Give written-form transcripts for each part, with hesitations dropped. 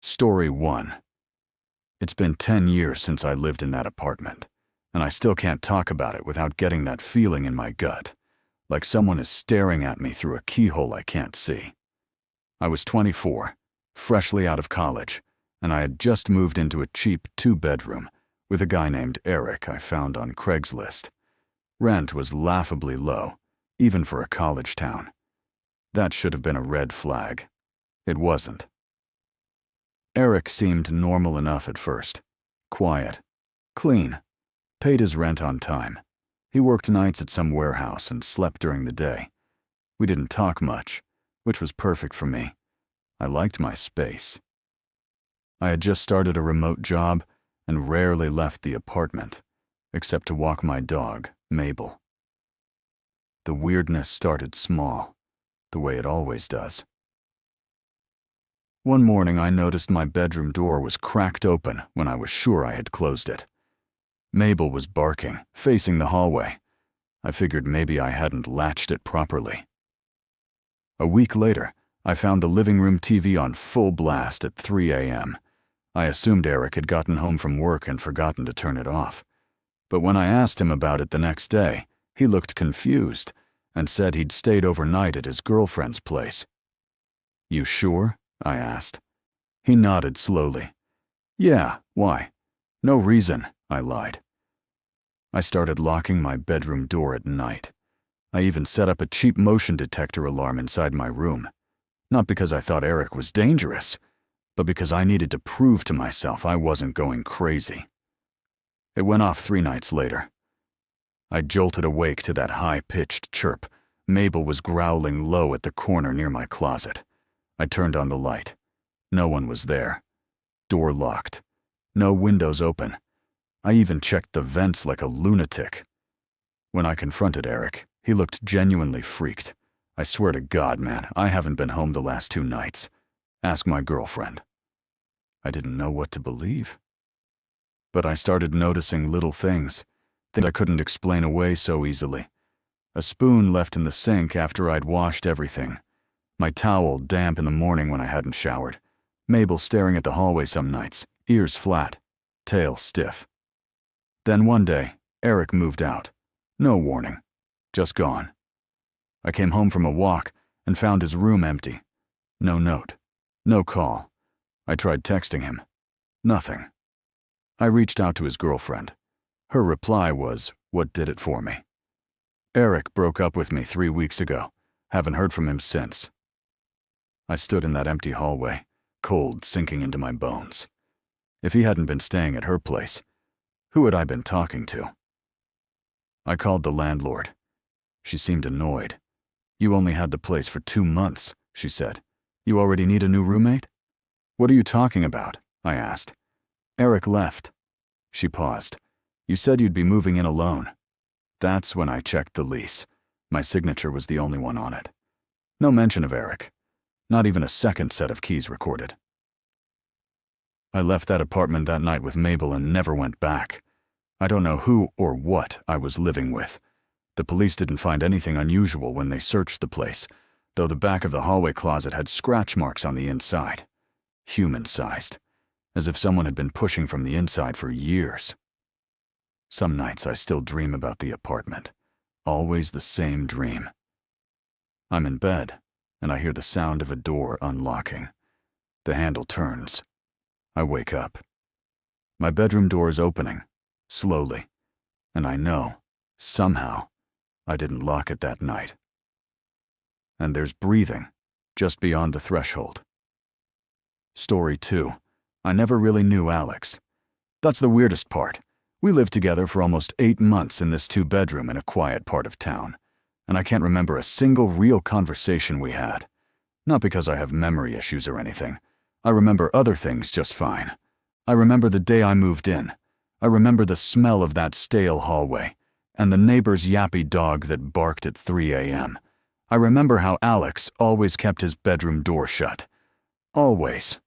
Story 1. It's been 10 years since I lived in that apartment, and I still can't talk about it without getting that feeling in my gut, like someone is staring at me through a keyhole I can't see. I was 24, freshly out of college, and I had just moved into a cheap 2-bedroom with a guy named Eric I found on Craigslist. Rent was laughably low, even for a college town. That should have been a red flag. It wasn't. Eric seemed normal enough at first. Quiet. Clean. Paid his rent on time. He worked nights at some warehouse and slept during the day. We didn't talk much, which was perfect for me. I liked my space. I had just started a remote job and rarely left the apartment, except to walk my dog, Mabel. The weirdness started small, the way it always does. One morning I noticed my bedroom door was cracked open when I was sure I had closed it. Mabel was barking, facing the hallway. I figured maybe I hadn't latched it properly. A week later, I found the living room TV on full blast at 3 a.m. I assumed Eric had gotten home from work and forgotten to turn it off. But when I asked him about it the next day, he looked confused and said he'd stayed overnight at his girlfriend's place. "You sure?" I asked. He nodded slowly. "Yeah, why?" "No reason," I lied. I started locking my bedroom door at night. I even set up a cheap motion detector alarm inside my room. Not because I thought Eric was dangerous, but because I needed to prove to myself I wasn't going crazy. It went off 3 nights later. I jolted awake to that high-pitched chirp. Mabel was growling low at the corner near my closet. I turned on the light. No one was there. Door locked. No windows open. I even checked the vents like a lunatic. When I confronted Eric, he looked genuinely freaked. "I swear to God, man, I haven't been home the last 2 nights. Ask my girlfriend." I didn't know what to believe. But I started noticing little things I couldn't explain away so easily. A spoon left in the sink after I'd washed everything. My towel damp in the morning when I hadn't showered. Mabel staring at the hallway some nights, ears flat, tail stiff. Then one day, Eric moved out. No warning. Just gone. I came home from a walk and found his room empty. No note. No call. I tried texting him. Nothing. I reached out to his girlfriend. Her reply was, "What did it for me?" Eric broke up with me 3 weeks ago. Haven't heard from him since. I stood in that empty hallway, cold sinking into my bones. If he hadn't been staying at her place, who had I been talking to? I called the landlord. She seemed annoyed. "You only had the place for 2 months," she said. "You already need a new roommate?" "What are you talking about?" I asked. "Eric left." She paused. "You said you'd be moving in alone." That's when I checked the lease. My signature was the only one on it. No mention of Eric. Not even a second set of keys recorded. I left that apartment that night with Mabel and never went back. I don't know who or what I was living with. The police didn't find anything unusual when they searched the place, though the back of the hallway closet had scratch marks on the inside. Human-sized, as if someone had been pushing from the inside for years. Some nights I still dream about the apartment. Always the same dream. I'm in bed, and I hear the sound of a door unlocking. The handle turns. I wake up. My bedroom door is opening, slowly, and I know, somehow, I didn't lock it that night. And there's breathing, just beyond the threshold. Story 2. I never really knew Alex. That's the weirdest part. We lived together for almost 8 months in this 2-bedroom in a quiet part of town, and I can't remember a single real conversation we had. Not because I have memory issues or anything. I remember other things just fine. I remember the day I moved in. I remember the smell of that stale hallway, and the neighbor's yappy dog that barked at 3 a.m. I remember how Alex always kept his bedroom door shut. Always.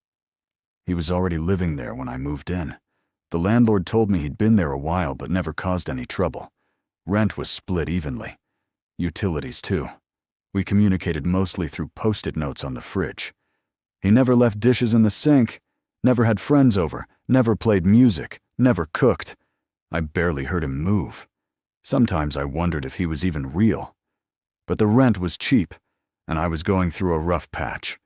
He was already living there when I moved in. The landlord told me he'd been there a while but never caused any trouble. Rent was split evenly. Utilities too. We communicated mostly through Post-it notes on the fridge. He never left dishes in the sink. Never had friends over, never played music, never cooked. I barely heard him move. Sometimes I wondered if he was even real. But the rent was cheap, and I was going through a rough patch.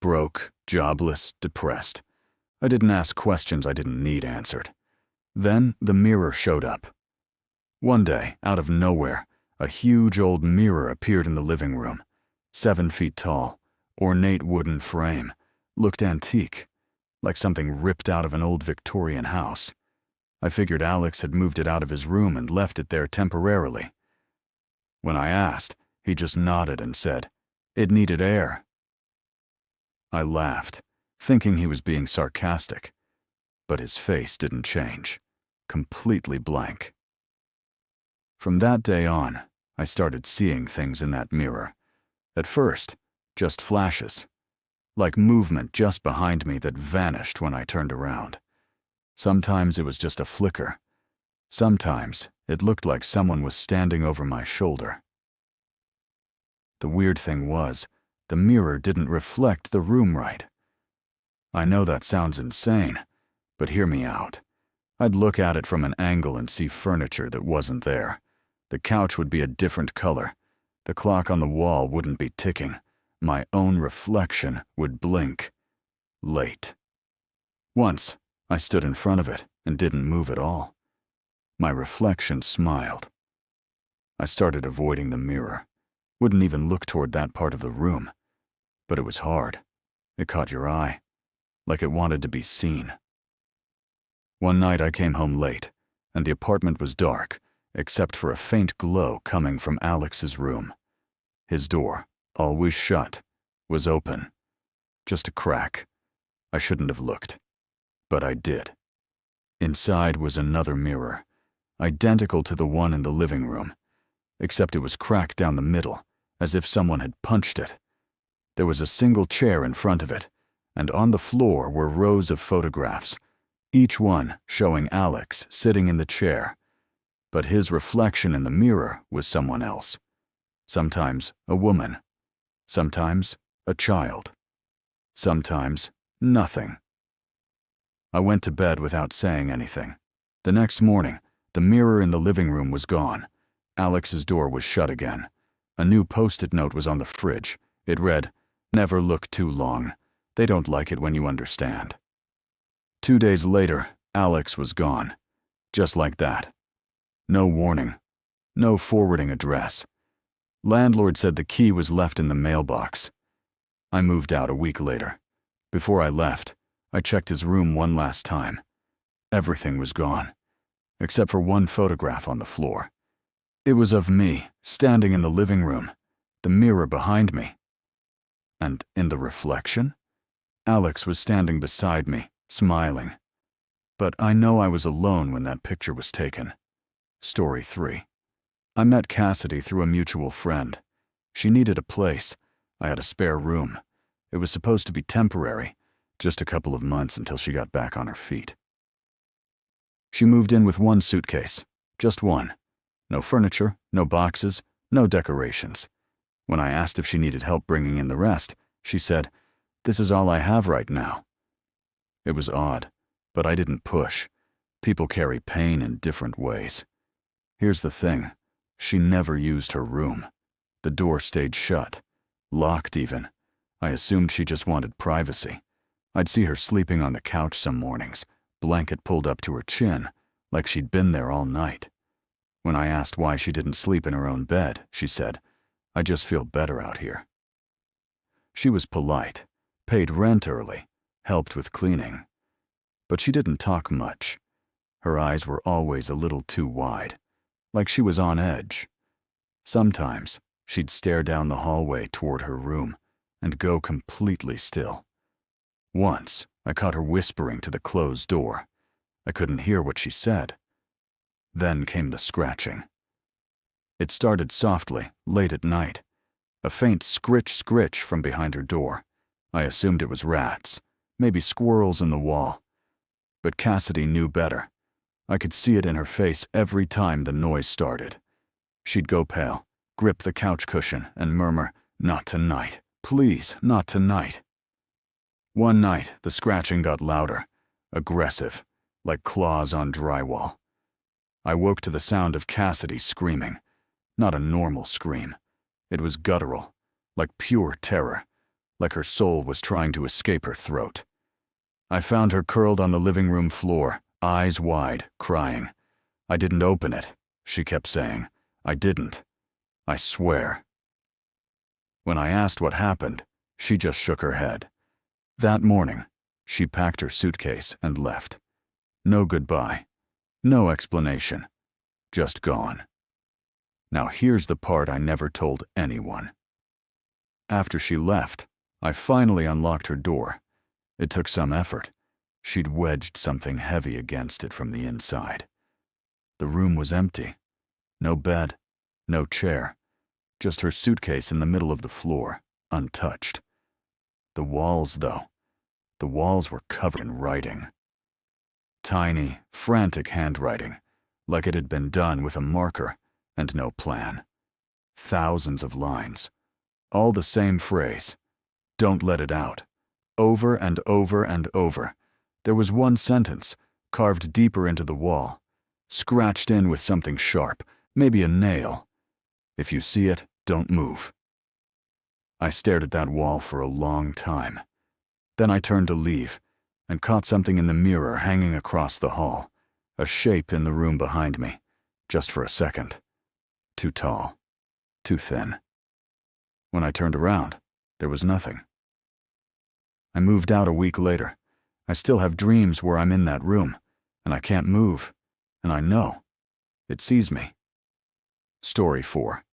Broke, jobless, depressed. I didn't ask questions I didn't need answered. Then the mirror showed up. One day, out of nowhere, a huge old mirror appeared in the living room. 7 feet tall, ornate wooden frame, looked antique, like something ripped out of an old Victorian house. I figured Alex had moved it out of his room and left it there temporarily. When I asked, he just nodded and said, "It needed air." I laughed, thinking he was being sarcastic, but his face didn't change, completely blank. From that day on, I started seeing things in that mirror. At first, just flashes, like movement just behind me that vanished when I turned around. Sometimes it was just a flicker. Sometimes it looked like someone was standing over my shoulder. The weird thing was, the mirror didn't reflect the room right. I know that sounds insane, but hear me out. I'd look at it from an angle and see furniture that wasn't there. The couch would be a different color. The clock on the wall wouldn't be ticking. My own reflection would blink. Late. Once, I stood in front of it and didn't move at all. My reflection smiled. I started avoiding the mirror. Wouldn't even look toward that part of the room. But it was hard. It caught your eye, like it wanted to be seen. One night I came home late, and the apartment was dark, except for a faint glow coming from Alex's room. His door, always shut, was open. Just a crack. I shouldn't have looked, but I did. Inside was another mirror, identical to the one in the living room, except it was cracked down the middle, as if someone had punched it. There was a single chair in front of it, and on the floor were rows of photographs, each one showing Alex sitting in the chair. But his reflection in the mirror was someone else. Sometimes a woman. Sometimes a child. Sometimes nothing. I went to bed without saying anything. The next morning, the mirror in the living room was gone. Alex's door was shut again. A new post-it note was on the fridge. It read, "Never look too long. They don't like it when you understand." 2 days later, Alex was gone. Just like that. No warning. No forwarding address. Landlord said the key was left in the mailbox. I moved out a week later. Before I left, I checked his room one last time. Everything was gone, except for one photograph on the floor. It was of me, standing in the living room, the mirror behind me. And in the reflection, Alex was standing beside me, smiling. But I know I was alone when that picture was taken. Story 3. I met Cassidy through a mutual friend. She needed a place. I had a spare room. It was supposed to be temporary, just a couple of months until she got back on her feet. She moved in with one suitcase, just one. No furniture, no boxes, no decorations. When I asked if she needed help bringing in the rest, she said, "This is all I have right now." It was odd, but I didn't push. People carry pain in different ways. Here's the thing. She never used her room. The door stayed shut, locked even. I assumed she just wanted privacy. I'd see her sleeping on the couch some mornings, blanket pulled up to her chin, like she'd been there all night. When I asked why she didn't sleep in her own bed, she said, "I just feel better out here." She was polite, paid rent early, helped with cleaning. But she didn't talk much. Her eyes were always a little too wide, like she was on edge. Sometimes she'd stare down the hallway toward her room and go completely still. Once, I caught her whispering to the closed door. I couldn't hear what she said. Then came the scratching. It started softly, late at night. A faint scritch from behind her door. I assumed it was rats, maybe squirrels in the wall. But Cassidy knew better. I could see it in her face every time the noise started. She'd go pale, grip the couch cushion, and murmur, "Not tonight. Please, not tonight." One night, the scratching got louder, aggressive, like claws on drywall. I woke to the sound of Cassidy screaming. Not a normal scream. It was guttural, like pure terror, like her soul was trying to escape her throat. I found her curled on the living room floor, eyes wide, crying. "I didn't open it," she kept saying. "I didn't. I swear." When I asked what happened, she just shook her head. That morning, she packed her suitcase and left. No goodbye, no explanation, just gone. Now here's the part I never told anyone. After she left, I finally unlocked her door. It took some effort. She'd wedged something heavy against it from the inside. The room was empty. No bed, no chair, just her suitcase in the middle of the floor, untouched. The walls, though, the walls were covered in writing. Tiny, frantic handwriting, like it had been done with a marker and no plan. Thousands of lines, all the same phrase, "Don't let it out." Over and over and over. There was one sentence, carved deeper into the wall, scratched in with something sharp, maybe a nail. "If you see it, don't move." I stared at that wall for a long time. Then I turned to leave, and caught something in the mirror hanging across the hall, a shape in the room behind me, just for a second. Too tall, too thin. When I turned around, there was nothing. I moved out a week later. I still have dreams where I'm in that room, and I can't move, and I know. It sees me. Story 4.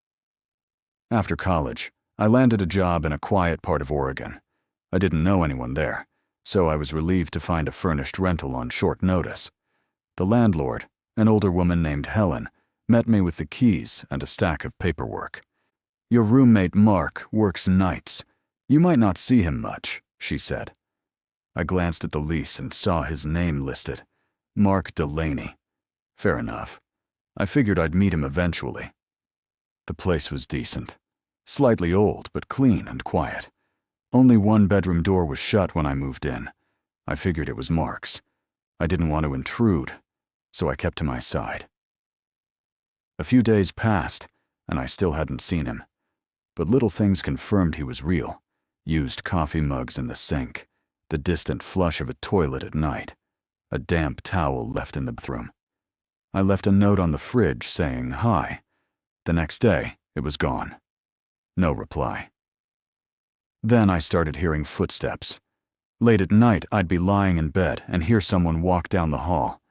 After college, I landed a job in a quiet part of Oregon. I didn't know anyone there, so I was relieved to find a furnished rental on short notice. The landlord, an older woman named Helen, met me with the keys and a stack of paperwork. "Your roommate Mark works nights. You might not see him much," she said. I glanced at the lease and saw his name listed, Mark Delaney. Fair enough. I figured I'd meet him eventually. The place was decent. Slightly old, but clean and quiet. Only one bedroom door was shut when I moved in. I figured it was Mark's. I didn't want to intrude, so I kept to my side. A few days passed, and I still hadn't seen him. But little things confirmed he was real. Used coffee mugs in the sink, the distant flush of a toilet at night, a damp towel left in the bathroom. I left a note on the fridge saying hi. The next day, it was gone. No reply. Then I started hearing footsteps. Late at night, I'd be lying in bed and hear someone walk down the hall.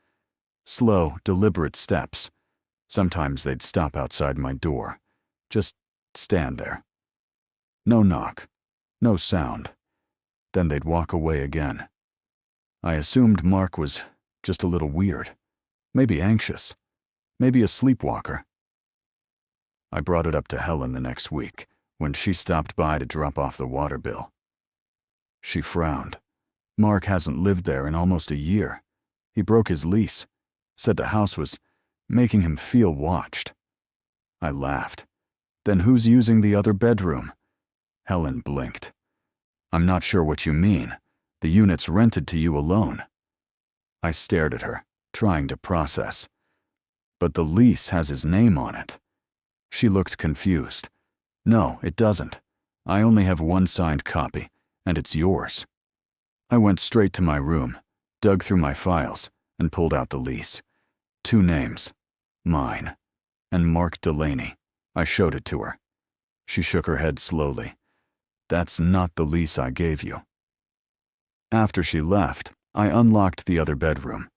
Slow, deliberate steps. Sometimes they'd stop outside my door. Just stand there. No knock. No sound. Then they'd walk away again. I assumed Mark was just a little weird. Maybe anxious. Maybe a sleepwalker. I brought it up to Helen the next week, when she stopped by to drop off the water bill. She frowned. Mark hasn't lived there in almost a year. He broke his lease. Said the house was making him feel watched. I laughed. "Then who's using the other bedroom?" Helen blinked. "I'm not sure what you mean. The unit's rented to you alone." I stared at her, trying to process. "But the lease has his name on it." She looked confused. "No, it doesn't. I only have one signed copy, and it's yours." I went straight to my room, dug through my files, and pulled out the lease. 2 names. Mine. And Mark Delaney. I showed it to her. She shook her head slowly. "That's not the lease I gave you." After she left, I unlocked the other bedroom.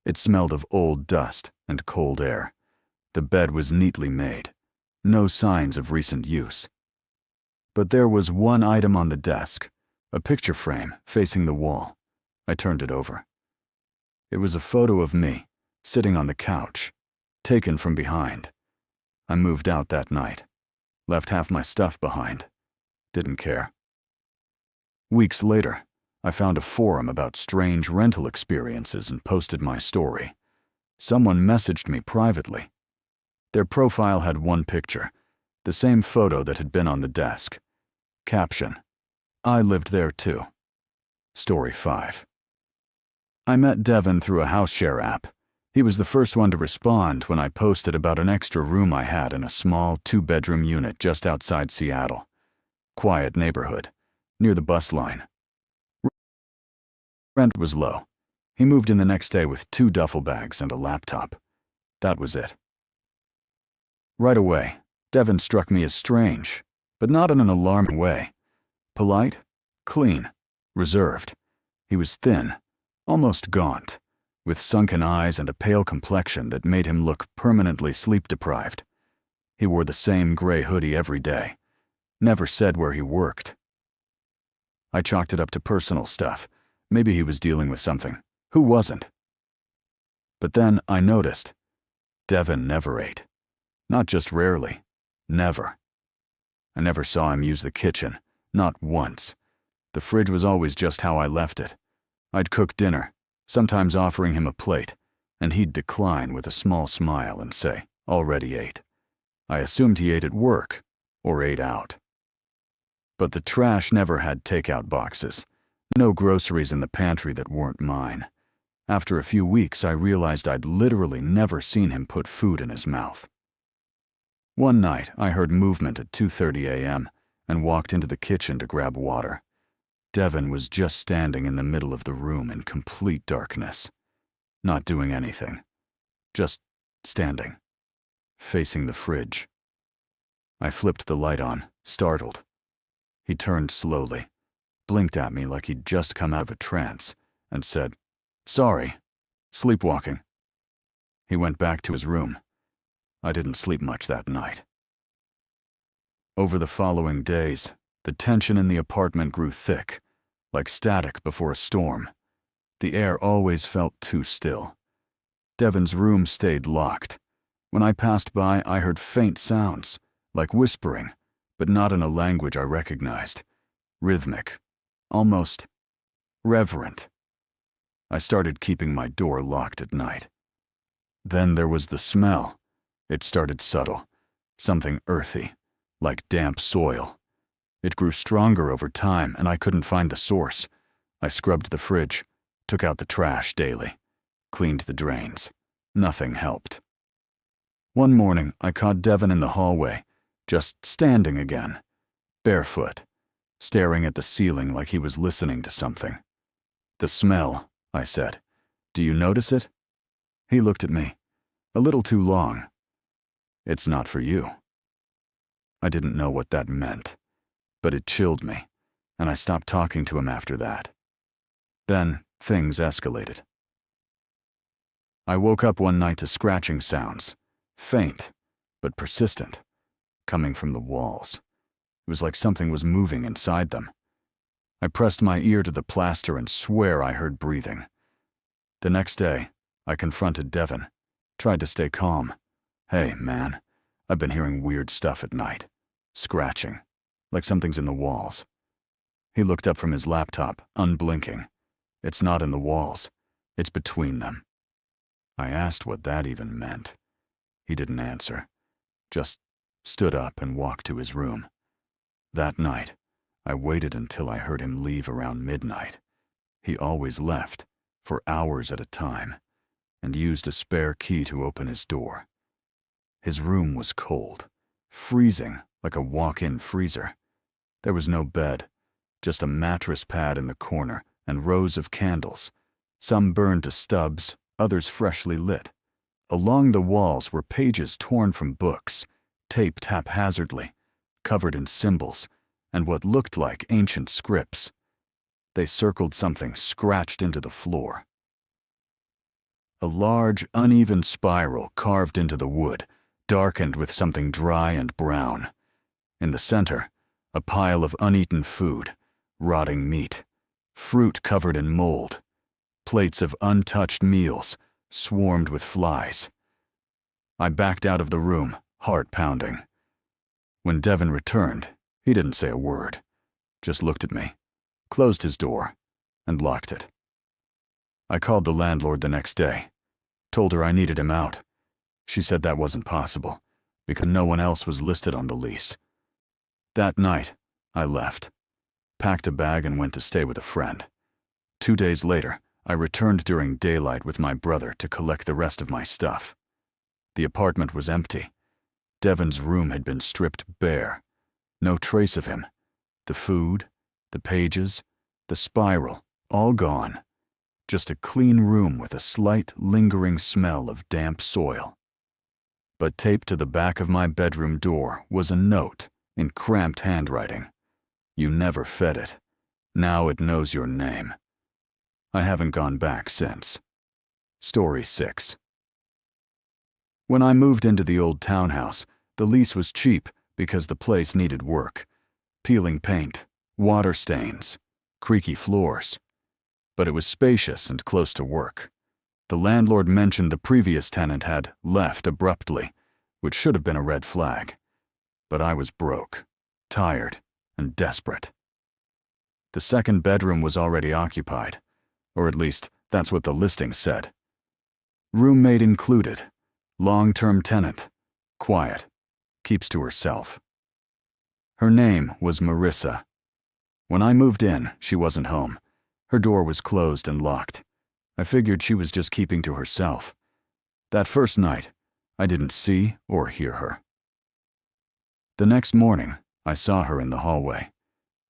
It smelled of old dust and cold air. The bed was neatly made. No signs of recent use. But there was one item on the desk, a picture frame facing the wall. I turned it over. It was a photo of me, sitting on the couch, taken from behind. I moved out that night. Left half my stuff behind. Didn't care. Weeks later, I found a forum about strange rental experiences and posted my story. Someone messaged me privately. Their profile had one picture, the same photo that had been on the desk. Caption: "I lived there too." Story 5. I met Devin through a house share app. He was the first one to respond when I posted about an extra room I had in a small 2-bedroom unit just outside Seattle. Quiet neighborhood, near the bus line. Rent was low. He moved in the next day with 2 duffel bags and a laptop. That was it. Right away, Devin struck me as strange, but not in an alarming way. Polite, clean, reserved. He was thin, almost gaunt, with sunken eyes and a pale complexion that made him look permanently sleep-deprived. He wore the same gray hoodie every day. Never said where he worked. I chalked it up to personal stuff. Maybe he was dealing with something. Who wasn't? But then I noticed. Devin never ate. Not just rarely. Never. I never saw him use the kitchen. Not once. The fridge was always just how I left it. I'd cook dinner, sometimes offering him a plate, and he'd decline with a small smile and say, "Already ate." I assumed he ate at work, or ate out. But the trash never had takeout boxes. No groceries in the pantry that weren't mine. After a few weeks, I realized I'd literally never seen him put food in his mouth. One night, I heard movement at 2:30 a.m. and walked into the kitchen to grab water. Devin was just standing in the middle of the room in complete darkness. Not doing anything. Just standing. Facing the fridge. I flipped the light on, startled. He turned slowly, blinked at me like he'd just come out of a trance, and said, "Sorry, sleepwalking." He went back to his room. I didn't sleep much that night. Over the following days, the tension in the apartment grew thick, like static before a storm. The air always felt too still. Devin's room stayed locked. When I passed by, I heard faint sounds, like whispering, but not in a language I recognized. Rhythmic, almost reverent. I started keeping my door locked at night. Then there was the smell. It started subtle, something earthy, like damp soil. It grew stronger over time, and I couldn't find the source. I scrubbed the fridge, took out the trash daily, cleaned the drains. Nothing helped. One morning, I caught Devin in the hallway, just standing again, barefoot, staring at the ceiling like he was listening to something. "The smell," I said. "Do you notice it?" He looked at me. A little too long. "It's not for you." I didn't know what that meant, but it chilled me, and I stopped talking to him after that. Then things escalated. I woke up one night to scratching sounds, faint but persistent, coming from the walls. It was like something was moving inside them. I pressed my ear to the plaster and swear I heard breathing. The next day, I confronted Devin, tried to stay calm. "Hey, man, I've been hearing weird stuff at night. Scratching, like something's in the walls." He looked up from his laptop, unblinking. "It's not in the walls. It's between them." I asked what that even meant. He didn't answer, just stood up and walked to his room. That night, I waited until I heard him leave around midnight. He always left, for hours at a time, and used a spare key to open his door. His room was cold, freezing like a walk-in freezer. There was no bed, just a mattress pad in the corner and rows of candles, some burned to stubs, others freshly lit. Along the walls were pages torn from books, taped haphazardly, covered in symbols, and what looked like ancient scripts. They circled something scratched into the floor. A large, uneven spiral carved into the wood, darkened with something dry and brown. In the center, a pile of uneaten food, rotting meat, fruit covered in mold, plates of untouched meals swarmed with flies. I backed out of the room, heart pounding. When Devin returned, he didn't say a word, just looked at me, closed his door, and locked it. I called the landlord the next day, told her I needed him out. She said that wasn't possible, because no one else was listed on the lease. That night, I left, packed a bag and went to stay with a friend. 2 days later, I returned during daylight with my brother to collect the rest of my stuff. The apartment was empty. Devon's room had been stripped bare. No trace of him. The food, the pages, the spiral, all gone. Just a clean room with a slight, lingering smell of damp soil. But taped to the back of my bedroom door was a note in cramped handwriting. You never fed it. Now it knows your name. I haven't gone back since. Story 6. When I moved into the old townhouse, the lease was cheap because the place needed work. Peeling paint, water stains, creaky floors. But it was spacious and close to work. The landlord mentioned the previous tenant had left abruptly, which should have been a red flag. But I was broke, tired, and desperate. The second bedroom was already occupied, or at least that's what the listing said. Roommate included, long-term tenant, quiet, keeps to herself. Her name was Marissa. When I moved in, she wasn't home. Her door was closed and locked. I figured she was just keeping to herself. That first night, I didn't see or hear her. The next morning, I saw her in the hallway.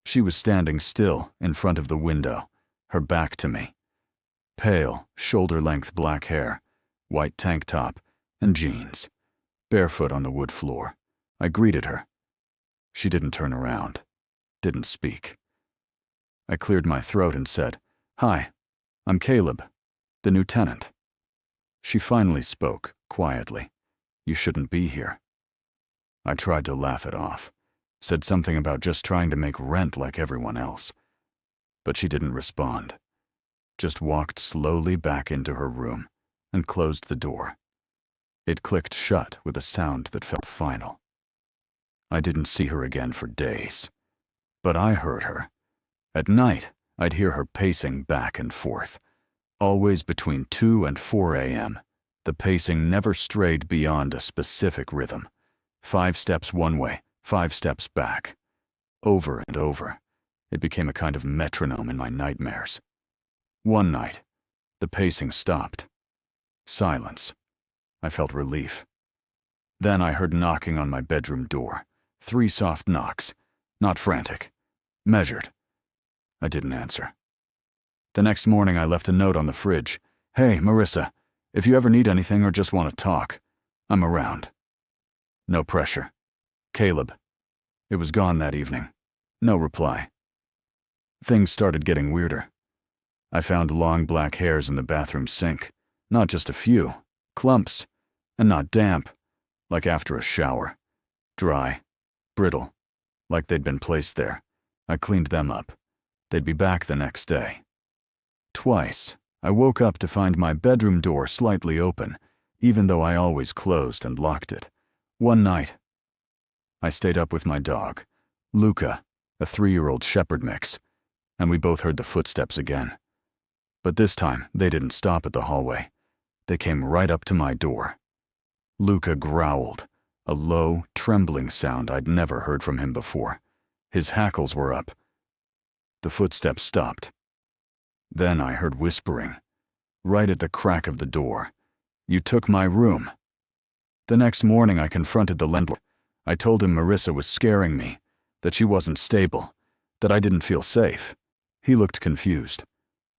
She was standing still in front of the window, her back to me. Pale, shoulder-length black hair, white tank top, and jeans. Barefoot on the wood floor. I greeted her. She didn't turn around, didn't speak. I cleared my throat and said, "Hi, I'm Caleb, the new tenant." She finally spoke, quietly. "You shouldn't be here." I tried to laugh it off, said something about just trying to make rent like everyone else. But she didn't respond, just walked slowly back into her room and closed the door. It clicked shut with a sound that felt final. I didn't see her again for days, but I heard her. At night, I'd hear her pacing back and forth, always between 2 and 4 a.m. The pacing never strayed beyond a specific rhythm. 5 steps one way, 5 steps back. Over and over. It became a kind of metronome in my nightmares. One night, the pacing stopped. Silence. I felt relief. Then I heard knocking on my bedroom door. 3 soft knocks. Not frantic. Measured. I didn't answer. The next morning I left a note on the fridge. "Hey, Marissa, if you ever need anything or just want to talk, I'm around." No pressure. Caleb. It was gone that evening. No reply. Things started getting weirder. I found long black hairs in the bathroom sink. Not just a few. Clumps. And not damp. Like after a shower. Dry. Brittle. Like they'd been placed there. I cleaned them up. They'd be back the next day. Twice, I woke up to find my bedroom door slightly open, even though I always closed and locked it. One night, I stayed up with my dog, Luca, a 3-year-old shepherd mix, and we both heard the footsteps again. But this time, they didn't stop at the hallway. They came right up to my door. Luca growled, a low, trembling sound I'd never heard from him before. His hackles were up. The footsteps stopped. Then I heard whispering, right at the crack of the door. "You took my room." The next morning I confronted the landlord. I told him Marissa was scaring me, that she wasn't stable, that I didn't feel safe. He looked confused.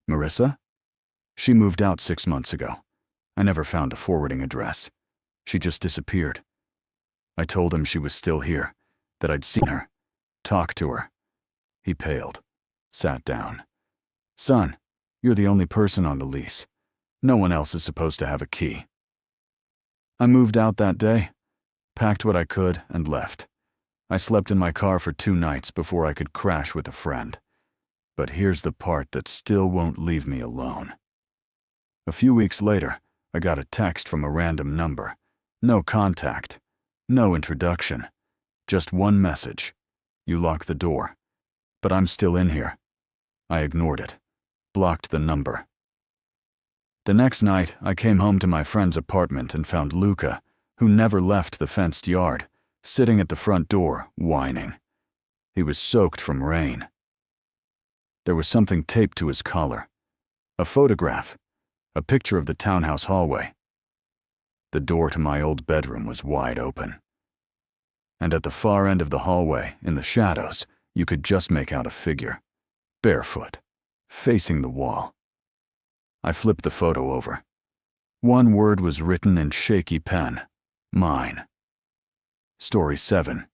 "Marissa? She moved out 6 months ago. I never found a forwarding address. She just disappeared." I told him she was still here, that I'd seen her, talked to her. He paled, sat down. "Son, you're the only person on the lease. No one else is supposed to have a key." I moved out that day, packed what I could, and left. I slept in my car for 2 nights before I could crash with a friend. But here's the part that still won't leave me alone. A few weeks later, I got a text from a random number. No contact, no introduction, just one message. "You locked the door, but I'm still in here." I ignored it, blocked the number. The next night, I came home to my friend's apartment and found Luca, who never left the fenced yard, sitting at the front door, whining. He was soaked from rain. There was something taped to his collar, A photograph. A picture of the townhouse hallway. The door to my old bedroom was wide open. And at the far end of the hallway, in the shadows, you could just make out a figure, barefoot, facing the wall. I flipped the photo over. One word was written in shaky pen: mine. Story 7.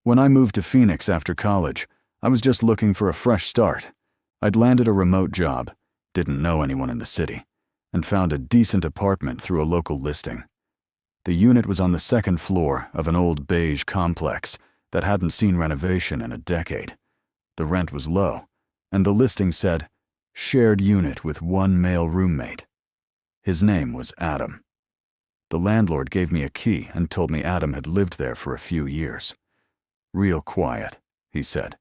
When I moved to Phoenix after college, I was just looking for a fresh start. I'd landed a remote job, didn't know anyone in the city, and found a decent apartment through a local listing. The unit was on the second floor of an old beige complex that hadn't seen renovation in a decade. The rent was low, and the listing said, shared unit with one male roommate. His name was Adam. The landlord gave me a key and told me Adam had lived there for a few years. Real quiet, he said.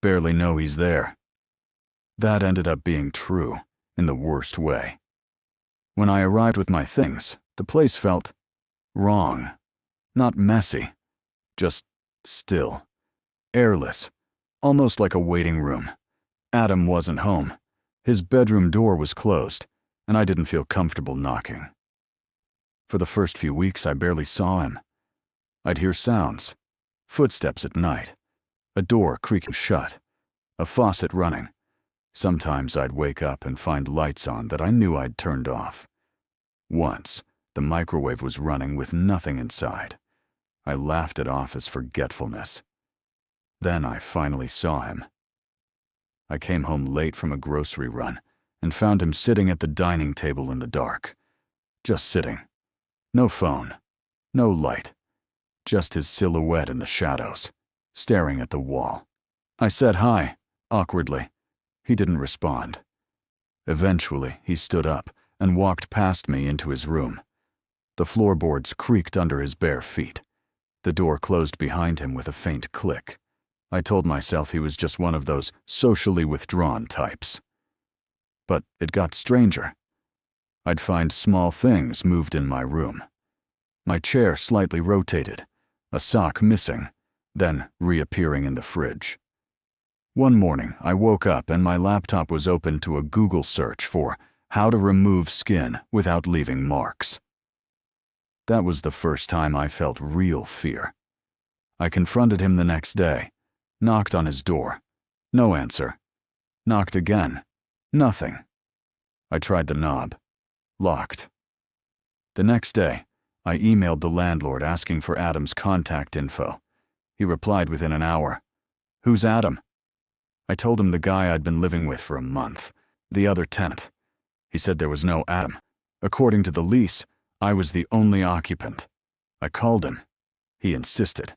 Barely know he's there. That ended up being true, in the worst way. When I arrived with my things, the place felt wrong. Not messy, just still. Airless, almost like a waiting room. Adam wasn't home. His bedroom door was closed, and I didn't feel comfortable knocking. For the first few weeks, I barely saw him. I'd hear sounds, footsteps at night, a door creaking shut, a faucet running. Sometimes I'd wake up and find lights on that I knew I'd turned off. Once, the microwave was running with nothing inside. I laughed it off as forgetfulness. Then I finally saw him. I came home late from a grocery run and found him sitting at the dining table in the dark. Just sitting. No phone, no light, just his silhouette in the shadows, staring at the wall. I said hi, awkwardly. He didn't respond. Eventually, he stood up and walked past me into his room. The floorboards creaked under his bare feet. The door closed behind him with a faint click. I told myself he was just one of those socially withdrawn types. But it got stranger. I'd find small things moved in my room. My chair slightly rotated, a sock missing, then reappearing in the fridge. One morning, I woke up and my laptop was open to a Google search for how to remove skin without leaving marks. That was the first time I felt real fear. I confronted him the next day, knocked on his door. No answer. Knocked again. Nothing. I tried the knob. Locked. The next day, I emailed the landlord asking for Adam's contact info. He replied within an hour. Who's Adam? I told him the guy I'd been living with for a month, the other tenant. He said there was no Adam. According to the lease, I was the only occupant. I called him. He insisted.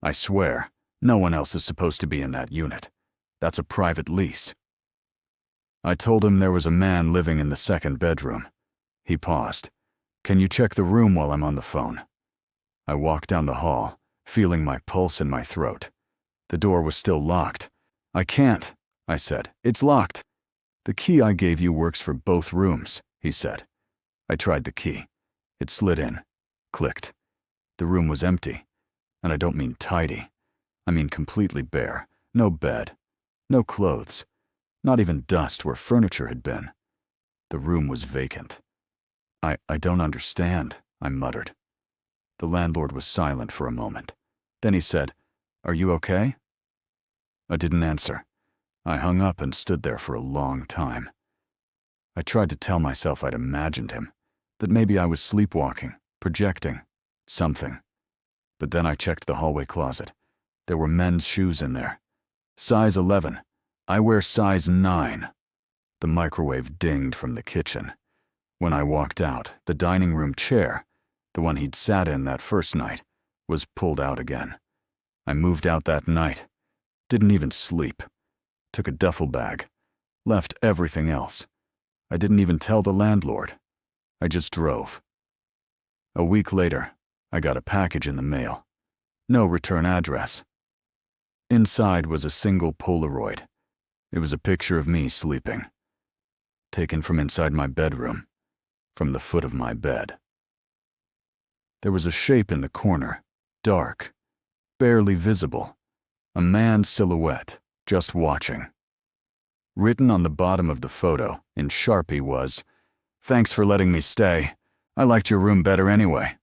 I swear, no one else is supposed to be in that unit. That's a private lease. I told him there was a man living in the second bedroom. He paused. Can you check the room while I'm on the phone? I walked down the hall, feeling my pulse in my throat. The door was still locked. I can't, I said. It's locked. The key I gave you works for both rooms, he said. I tried the key. It slid in, clicked. The room was empty, and I don't mean tidy. I mean completely bare. No bed, no clothes, not even dust where furniture had been. The room was vacant. I don't understand, I muttered. The landlord was silent for a moment. Then he said, Are you okay? I didn't answer. I hung up and stood there for a long time. I tried to tell myself I'd imagined him, that maybe I was sleepwalking, projecting, something. But then I checked the hallway closet. There were men's shoes in there. Size 11. I wear size 9. The microwave dinged from the kitchen. When I walked out, the dining room chair, the one he'd sat in that first night, was pulled out again. I moved out that night. Didn't even sleep. Took a duffel bag. Left everything else. I didn't even tell the landlord. I just drove. A week later, I got a package in the mail. No return address. Inside was a single Polaroid. It was a picture of me sleeping. Taken from inside my bedroom. From the foot of my bed. There was a shape in the corner, dark, barely visible, a man's silhouette, just watching. Written on the bottom of the photo, in Sharpie, was, "Thanks for letting me stay. I liked your room better anyway."